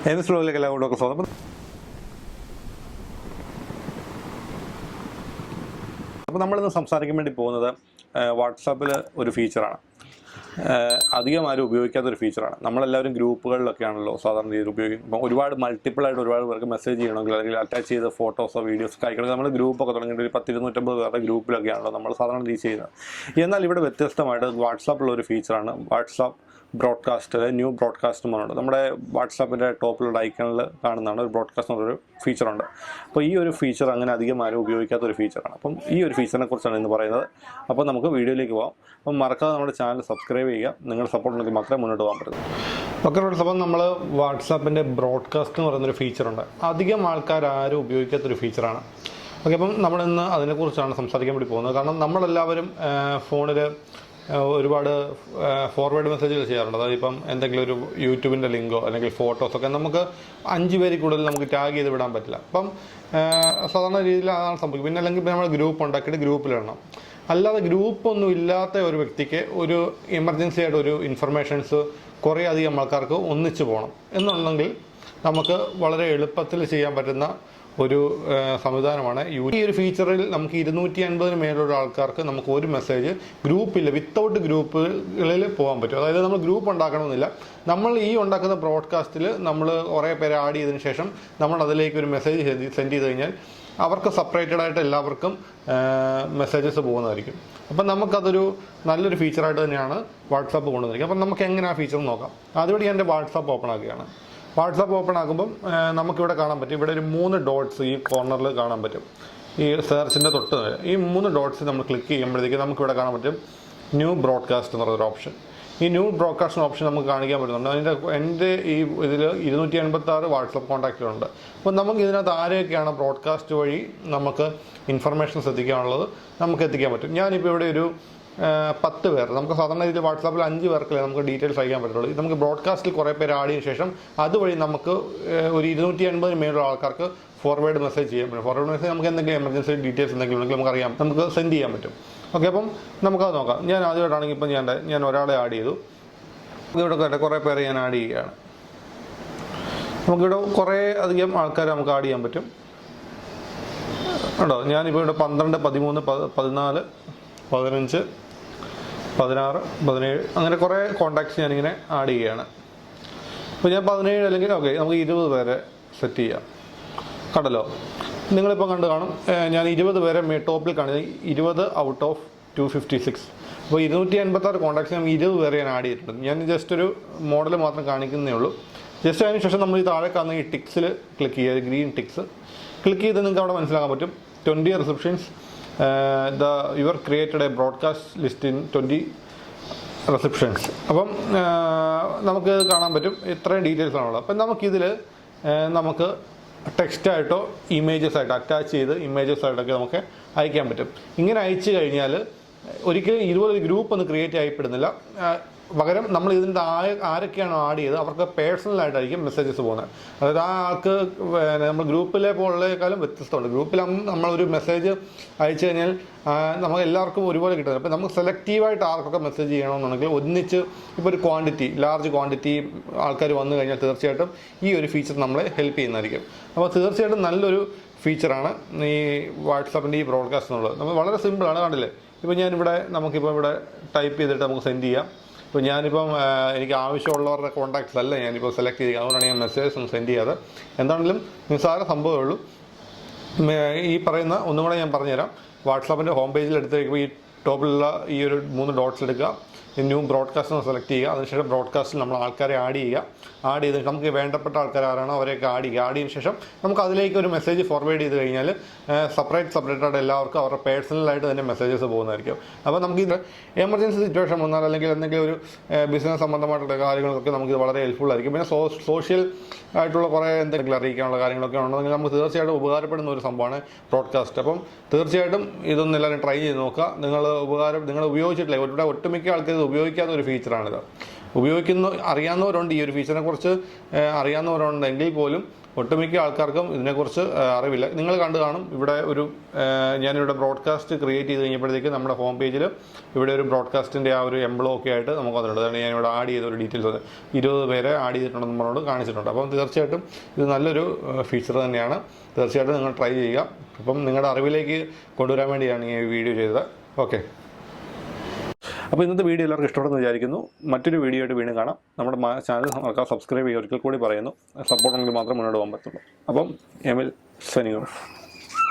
M സ്ലോയിലേക്ക് എല്ലാവരോടൊക്കെ സ്വാഗതം. അപ്പോൾ നമ്മളിന്ന് സംസാരിക്കാൻ വേണ്ടി പോകുന്നത് വാട്സാപ്പിൽ ഒരു ഫീച്ചറാണ്. അധികം ആരും ഉപയോഗിക്കാത്തൊരു ഫീച്ചറാണ്. നമ്മളെല്ലാവരും ഗ്രൂപ്പുകളിലൊക്കെയാണല്ലോ സാധാരണ രീതിയിൽ ഉപയോഗിക്കും. ഒരുപാട് മൾട്ടിപ്പിളായിട്ട് ഒരുപാട് പേർക്ക് മെസ്സേജ് ചെയ്യണമെങ്കിൽ അല്ലെങ്കിൽ അറ്റാച്ച് ചെയ്ത ഫോട്ടോസോ വീഡിയോസൊക്കെ അയക്കണമെങ്കിൽ നമ്മൾ ഗ്രൂപ്പൊക്കെ തുടങ്ങിയിട്ട് ഒരു 250 പേരുടെ ഗ്രൂപ്പിലൊക്കെയാണല്ലോ നമ്മൾ സാധാരണ രീതി ചെയ്യുന്നത്. എന്നാൽ ഇവിടെ വ്യത്യസ്തമായിട്ട് വാട്സാപ്പിലുള്ള ഒരു ഫീച്ചറാണ് വാട്സാപ്പ് ബ്രോഡ്കാസ്റ്റ്, ന്യൂ ബ്രോഡ്കാസ്റ്റ് എന്ന് പറയുന്നത്. നമ്മുടെ വാട്സാപ്പിൻ്റെ ടോപ്പിലുള്ള ഐക്കണിൽ കാണുന്നതാണ് ഒരു ബ്രോഡ്കാസ്റ്റ് എന്നൊരു ഫീച്ചറുണ്ട്. അപ്പോൾ ഈ ഒരു ഫീച്ചർ അങ്ങനെ അധികം ആരും ഉപയോഗിക്കാത്തൊരു ഫീച്ചറാണ്. അപ്പം ഈ ഒരു ഫീച്ചറിനെ കുറിച്ചാണ് ഇന്ന് പറയുന്നത്. അപ്പോൾ നമുക്ക് വീഡിയോയിലേക്ക് പോകാം. അപ്പം മറക്കാതെ നമ്മുടെ ചാനൽ സബ്സ്ക്രൈബ് ചെയ്യുക. നിങ്ങളുടെ സപ്പോർട്ട് ഉണ്ടെങ്കിൽ മാത്രമേ മുന്നോട്ട് പോകാൻ പറ്റൂ. ഓക്കെ ഫ്രണ്ട്സ്, അപ്പം നമ്മൾ വാട്സാപ്പിൻ്റെ ബ്രോഡ്കാസ്റ്റ് എന്ന് പറയുന്നൊരു ഫീച്ചറുണ്ട്. അധികം ആൾക്കാർ ആരും ഉപയോഗിക്കാത്തൊരു ഫീച്ചറാണ്. ഓക്കെ, അപ്പം നമ്മളിന്ന് അതിനെക്കുറിച്ചാണ് സംസാരിക്കാൻ വേണ്ടി പോകുന്നത്. കാരണം നമ്മളെല്ലാവരും ഫോണിൽ ഒരുപാട് ഫോർവേഡ് മെസ്സേജുകൾ ചെയ്യാറുണ്ട്. അതായത് ഇപ്പം എന്തെങ്കിലും ഒരു യൂട്യൂബിൻ്റെ ലിങ്കോ അല്ലെങ്കിൽ ഫോട്ടോസൊക്കെ നമുക്ക് 5 പേരിൽ കൂടുതൽ നമുക്ക് ടാഗ് ചെയ്ത് വിടാൻ പറ്റില്ല. അപ്പം സാധാരണ രീതിയിൽ അതാണ് സംഭവിക്കും. പിന്നെ അല്ലെങ്കിൽ നമ്മൾ ഗ്രൂപ്പ് ഉണ്ടാക്കിയിട്ട് ഗ്രൂപ്പിലിടണം. അല്ലാതെ ഗ്രൂപ്പൊന്നും ഇല്ലാത്ത ഒരു വ്യക്തിക്ക് ഒരു എമർജൻസി ആയിട്ട് ഒരു ഇൻഫർമേഷൻസ് കുറേ അധികം ആൾക്കാർക്ക് ഒന്നിച്ച് പോകണം എന്നുണ്ടെങ്കിൽ നമുക്ക് വളരെ എളുപ്പത്തിൽ ചെയ്യാൻ പറ്റുന്ന ഒരു സംവിധാനമാണ് ഈ ഒരു ഫീച്ചറിൽ. നമുക്ക് 250 മേലുള്ള ആൾക്കാർക്ക് നമുക്ക് ഒരു മെസ്സേജ് ഗ്രൂപ്പില്ല, വിത്തൗട്ട് ഗ്രൂപ്പുകളിൽ പോകാൻ പറ്റും. അതായത് നമ്മൾ ഗ്രൂപ്പ് ഉണ്ടാക്കണമെന്നില്ല. നമ്മൾ ഈ ഉണ്ടാക്കുന്ന ബ്രോഡ്കാസ്റ്റിൽ നമ്മൾ കുറേ പേരെ ആഡ് ചെയ്തതിന് ശേഷം നമ്മൾ അതിലേക്ക് ഒരു മെസ്സേജ് സെൻഡ് ചെയ്ത് കഴിഞ്ഞാൽ അവർക്ക് സെപ്പറേറ്റഡ് ആയിട്ട് എല്ലാവർക്കും മെസ്സേജസ് പോകുന്നതായിരിക്കും. അപ്പം നമുക്കതൊരു നല്ലൊരു ഫീച്ചറായിട്ട് തന്നെയാണ് വാട്സാപ്പ് കൊണ്ടുവന്നിരിക്കുന്നത്. അപ്പം നമുക്ക് എങ്ങനെ ആ ഫീച്ചർ നോക്കാം. അതുവഴി എൻ്റെ വാട്സാപ്പ് ഓപ്പൺ ആക്കുകയാണ്. വാട്സാപ്പ് ഓപ്പൺ ആക്കുമ്പം നമുക്കിവിടെ കാണാൻ പറ്റും. ഇവിടെ ഒരു 3 ഡോട്ട്സ് ഈ കോർണറിൽ കാണാൻ പറ്റും. ഈ സെർച്ചിൻ്റെ തൊട്ട് ഈ 3 ഡോട്ട്സ് നമ്മൾ ക്ലിക്ക് ചെയ്യുമ്പോഴത്തേക്ക് നമുക്കിവിടെ കാണാൻ പറ്റും ന്യൂ ബ്രോഡ്കാസ്റ്റ് എന്ന് പറയുന്നൊരു ഓപ്ഷൻ. ഈ ന്യൂ ബ്രോഡ്കാസ്റ്റ് ഓപ്ഷൻ നമുക്ക് കാണിക്കാൻ പറ്റുന്നുണ്ട്. എൻ്റെ ഈ ഇതിൽ 286 വാട്സപ്പ് കോൺടാക്റ്റുകളുണ്ട്. അപ്പോൾ നമുക്ക് ഇതിനകത്ത് ആരെയൊക്കെയാണ് ബ്രോഡ്കാസ്റ്റ് വഴി നമുക്ക് ഇൻഫർമേഷൻസ് എത്തിക്കാനുള്ളത് നമുക്ക് എത്തിക്കാൻ പറ്റും. ഞാനിപ്പോൾ ഇവിടെ ഒരു 10 പേർ, നമുക്ക് സാധാരണ രീതിയിൽ വാട്സാപ്പിൽ 5 പേർക്കല്ലേ നമുക്ക് ഡീറ്റെയിൽസ് അയക്കാൻ പറ്റുള്ളൂ. ഇത് നമുക്ക് ബ്രോഡ്കാസ്റ്റിൽ കുറേ പേര് ആഡ് ചെയ്തതിനു ശേഷം അതുവഴി നമുക്ക് ഒരു 250 മേലുള്ള ആൾക്കാർക്ക് ഫോർവേഡ് മെസ്സേജ് ചെയ്യാൻ പറ്റും. ഫോർവേഡ് മെസ്സേജ് നമുക്ക് എന്തെങ്കിലും എമർജൻസി ഡീറ്റെയിൽസ് എന്തെങ്കിലും ഉണ്ടെങ്കിൽ നമുക്കറിയാം, നമുക്ക് സെൻഡ് ചെയ്യാൻ പറ്റും. ഓക്കെ, അപ്പം നമുക്കത് നോക്കാം. ഞാൻ ആദ്യമായിട്ടാണെങ്കിൽ ഇപ്പം ഞാൻ ഒരാളെ ആഡ് ചെയ്തു. ഇവിടെ കുറേ പേരെ ഞാൻ ആഡ് ചെയ്യുകയാണ്. നമുക്കിവിടെ കുറേ അധികം ആൾക്കാരെ നമുക്ക് ആഡ് ചെയ്യാൻ പറ്റും. ഉണ്ടോ? ഞാനിപ്പോൾ ഇവിടെ 12, 13, 14, 15, 16, 17 അങ്ങനെ കുറേ കോൺടാക്ട്സ് ഞാനിങ്ങനെ ആഡ് ചെയ്യുകയാണ്. അപ്പോൾ ഞാൻ 17 അല്ലെങ്കിൽ ഓക്കെ നമുക്ക് 20 പേരെ സെറ്റ് ചെയ്യാം. കണ്ടല്ലോ, നിങ്ങളിപ്പോൾ കണ്ടു കാണും. ഞാൻ 20 പേരെ ടോപ്പിൽ കാണിച്ചത് 20 ഔട്ട് ഓഫ് 256. അപ്പോൾ 286 കോൺടാക്ട്സ് ഞാൻ 20 പേരെ ഞാൻ ആഡ് ചെയ്തിട്ടുണ്ട്. ഞാൻ ജസ്റ്റ് ഒരു മോഡൽ മാത്രം കാണിക്കുന്നേ ഉള്ളൂ. ജസ്റ്റ് അതിന് ശേഷം നമ്മൾ ഈ താഴെ കാണുന്ന ഈ ടിക്സിൽ ക്ലിക്ക് ചെയ്യുക, ഗ്രീൻ ടിക്സ് ക്ലിക്ക് ചെയ്ത് നിങ്ങൾക്ക് അവിടെ മനസ്സിലാക്കാൻ പറ്റും 20 receptions. Your created A broadcast list in 20 receptions. അപ്പം നമുക്ക് കാണാൻ പറ്റും ഇത്രയും ഡീറ്റെയിൽസ് ആണുള്ളത്. അപ്പം നമുക്കിതിൽ നമുക്ക് ടെക്സ്റ്റായിട്ടോ ഇമേജസ് ആയിട്ടോ അറ്റാച്ച് ചെയ്ത് ഇമേജസ് ആയിട്ടൊക്കെ നമുക്ക് അയക്കാൻ പറ്റും. ഇങ്ങനെ അയച്ചു കഴിഞ്ഞാൽ ഒരിക്കലും ഇതുപോലെ ഗ്രൂപ്പ് ഒന്നും ക്രിയേറ്റ് ചെയ്യപ്പെടുന്നില്ല. പകരം നമ്മൾ ഇതിൻ്റെ ആരൊക്കെയാണോ ആഡ് ചെയ്ത് അവർക്ക് പേഴ്സണലായിട്ടായിരിക്കും മെസ്സേജസ് പോകുന്നത്. അതായത് ആ ആൾക്ക് നമ്മൾ ഗ്രൂപ്പിലെ പോലുള്ളതിനേക്കാളും വ്യത്യസ്തമുണ്ട്. ഗ്രൂപ്പിൽ നമ്മളൊരു മെസ്സേജ് അയച്ചു കഴിഞ്ഞാൽ നമുക്ക് എല്ലാവർക്കും ഒരുപോലെ കിട്ടുന്നത്. അപ്പോൾ നമുക്ക് സെലക്റ്റീവായിട്ട് ആർക്കൊക്കെ മെസ്സേജ് ചെയ്യണമെന്നുണ്ടെങ്കിൽ ഒന്നിച്ച് ഇപ്പോൾ ഒരു ലാർജ് ക്വാണ്ടിറ്റി ആൾക്കാർ വന്നു കഴിഞ്ഞാൽ തീർച്ചയായിട്ടും ഈ ഒരു ഫീച്ചർ നമ്മളെ ഹെൽപ്പ് ചെയ്യുന്നതായിരിക്കും. അപ്പോൾ തീർച്ചയായിട്ടും നല്ലൊരു ഫീച്ചറാണ് ഈ വാട്സാപ്പിൻ്റെ ഈ ബ്രോഡ്കാസ്റ്റ് എന്നുള്ളത്. നമ്മൾ വളരെ സിമ്പിളാണ്, കണ്ടില്ലേ? ഇപ്പോൾ നമുക്കിപ്പോൾ ഇവിടെ ടൈപ്പ് ചെയ്തിട്ട് നമുക്ക് സെൻഡ് ചെയ്യാം. ഇപ്പോൾ ഞാനിപ്പം എനിക്ക് ആവശ്യമുള്ളവരുടെ കോൺടാക്ട്സ് അല്ല ഞാനിപ്പോൾ സെലക്ട് ചെയ്ത്, അതുകൊണ്ടാണ് ഞാൻ മെസ്സേജസ് ഒന്നും സെൻഡ് ചെയ്യാതെ. എന്താണെങ്കിലും നിസ്സാര സംഭവമേ ഉള്ളൂ. ഈ പറയുന്ന ഒന്നും കൂടെ ഞാൻ പറഞ്ഞുതരാം. വാട്സാപ്പിൻ്റെ ഹോം പേജിൽ എടുത്തേക്ക് ഈ ടോപ്പിലുള്ള ഈ ഒരു 3 ഡോട്ട്സ് എടുക്കുക, ന്യൂ ബ്രോഡ്കാസ്റ്റ് സെലക്ട് ചെയ്യുക. അതിനുശേഷം ബ്രോഡ്കാസ്റ്റിൽ നമ്മൾ ആൾക്കാരെ ആഡ് ചെയ്ത് നമുക്ക് വേണ്ടപ്പെട്ട ആൾക്കാർ ആരാണോ അവരെയൊക്കെ ആഡ് ചെയ്തതിനു ശേഷം നമുക്ക് അതിലേക്ക് ഒരു മെസ്സേജ് ഫോർവേഡ് ചെയ്ത് കഴിഞ്ഞാൽ സെപ്പറേറ്റായിട്ട് എല്ലാവർക്കും അവരുടെ പേഴ്സണലായിട്ട് തന്നെ മെസ്സേജസ് പോകുന്നതായിരിക്കും. അപ്പോൾ നമുക്ക് ഇത് എമർജൻസി സിറ്റുവേഷൻ വന്നാൽ അല്ലെങ്കിൽ എന്തെങ്കിലും ഒരു ബിസിനസ് സംബന്ധമായിട്ടുള്ള കാര്യങ്ങൾക്കൊക്കെ നമുക്കിത് വളരെ ഹെൽപ്ഫുൾ ആയിരിക്കും. പിന്നെ സോഷ്യൽ ആയിട്ടുള്ള കുറേ എന്തെങ്കിലും അറിയിക്കാനുള്ള കാര്യങ്ങളൊക്കെ ഉണ്ടെങ്കിൽ നമുക്ക് തീർച്ചയായിട്ടും ഉപകാരപ്പെടുന്ന ഒരു സംഭവമാണ് ബ്രോഡ്കാസ്റ്റ്. അപ്പം തീർച്ചയായിട്ടും ഇതൊന്നും എല്ലാവരും ട്രൈ ചെയ്ത് നോക്കുക. നിങ്ങൾ ഉപയോഗിച്ചിട്ടില്ല, ഒട്ടുമിക്ക ആൾക്കാർ ഇത് ഉപയോഗിക്കാത്ത ഒരു ഫീച്ചറാണിത്. അറിയാവുന്നവരുണ്ട്, ഈ ഒരു ഫീച്ചറിനെ കുറിച്ച് അറിയാവുന്നവരുണ്ടെങ്കിൽ പോലും ഒട്ടുമിക്ക ആൾക്കാർക്കും ഇതിനെക്കുറിച്ച് അറിവില്ല. നിങ്ങൾ കണ്ടു കാണും, ഇവിടെ ഞാനിവിടെ ബ്രോഡ്കാസ്റ്റ് ക്രിയേറ്റ് ചെയ്ത് കഴിഞ്ഞപ്പോഴത്തേക്ക് നമ്മുടെ ഹോം പേജിൽ ഇവിടെ ഒരു ബ്രോഡ്കാസ്റ്റിൻ്റെ ആ ഒരു എംബ്ലോ ഒക്കെ ആയിട്ട് നമുക്ക് വന്നിട്ടുണ്ട്. അതാണ് ഞാനിവിടെ ആഡ് ചെയ്ത ഒരു ഡീറ്റെയിൽസ് 20 പേരെ ആഡ് ചെയ്തിട്ടുണ്ടെന്ന് നമ്മളോട് കാണിച്ചിട്ടുണ്ട്. അപ്പം തീർച്ചയായിട്ടും ഇത് നല്ലൊരു ഫീച്ചർ തന്നെയാണ്. തീർച്ചയായിട്ടും നിങ്ങൾ ട്രൈ ചെയ്യുക. അപ്പം നിങ്ങളുടെ അറിവിലേക്ക് കൊണ്ടുവരാൻ വേണ്ടിയാണ് ഈ വീഡിയോ ചെയ്തത്. ഓക്കെ, അപ്പോൾ ഇന്നത്തെ വീഡിയോ എല്ലാവർക്കും ഇഷ്ടപ്പെടുന്നു വിചാരിക്കുന്നു. മറ്റൊരു വീഡിയോ ആയിട്ട് വീണ്ടും കാണാം. നമ്മുടെ ചാനൽ മറക്കാതെ സബ്സ്ക്രൈബ് ചെയ്യുക. ഒരിക്കൽ കൂടി പറയുന്നു, സപ്പോർട്ട് ഉണ്ടെങ്കിൽ മാത്രമേ മുന്നോട്ട് പോകാൻ പറ്റുള്ളൂ. അപ്പം എമിൽ സൈനിങ് ഓഫ്.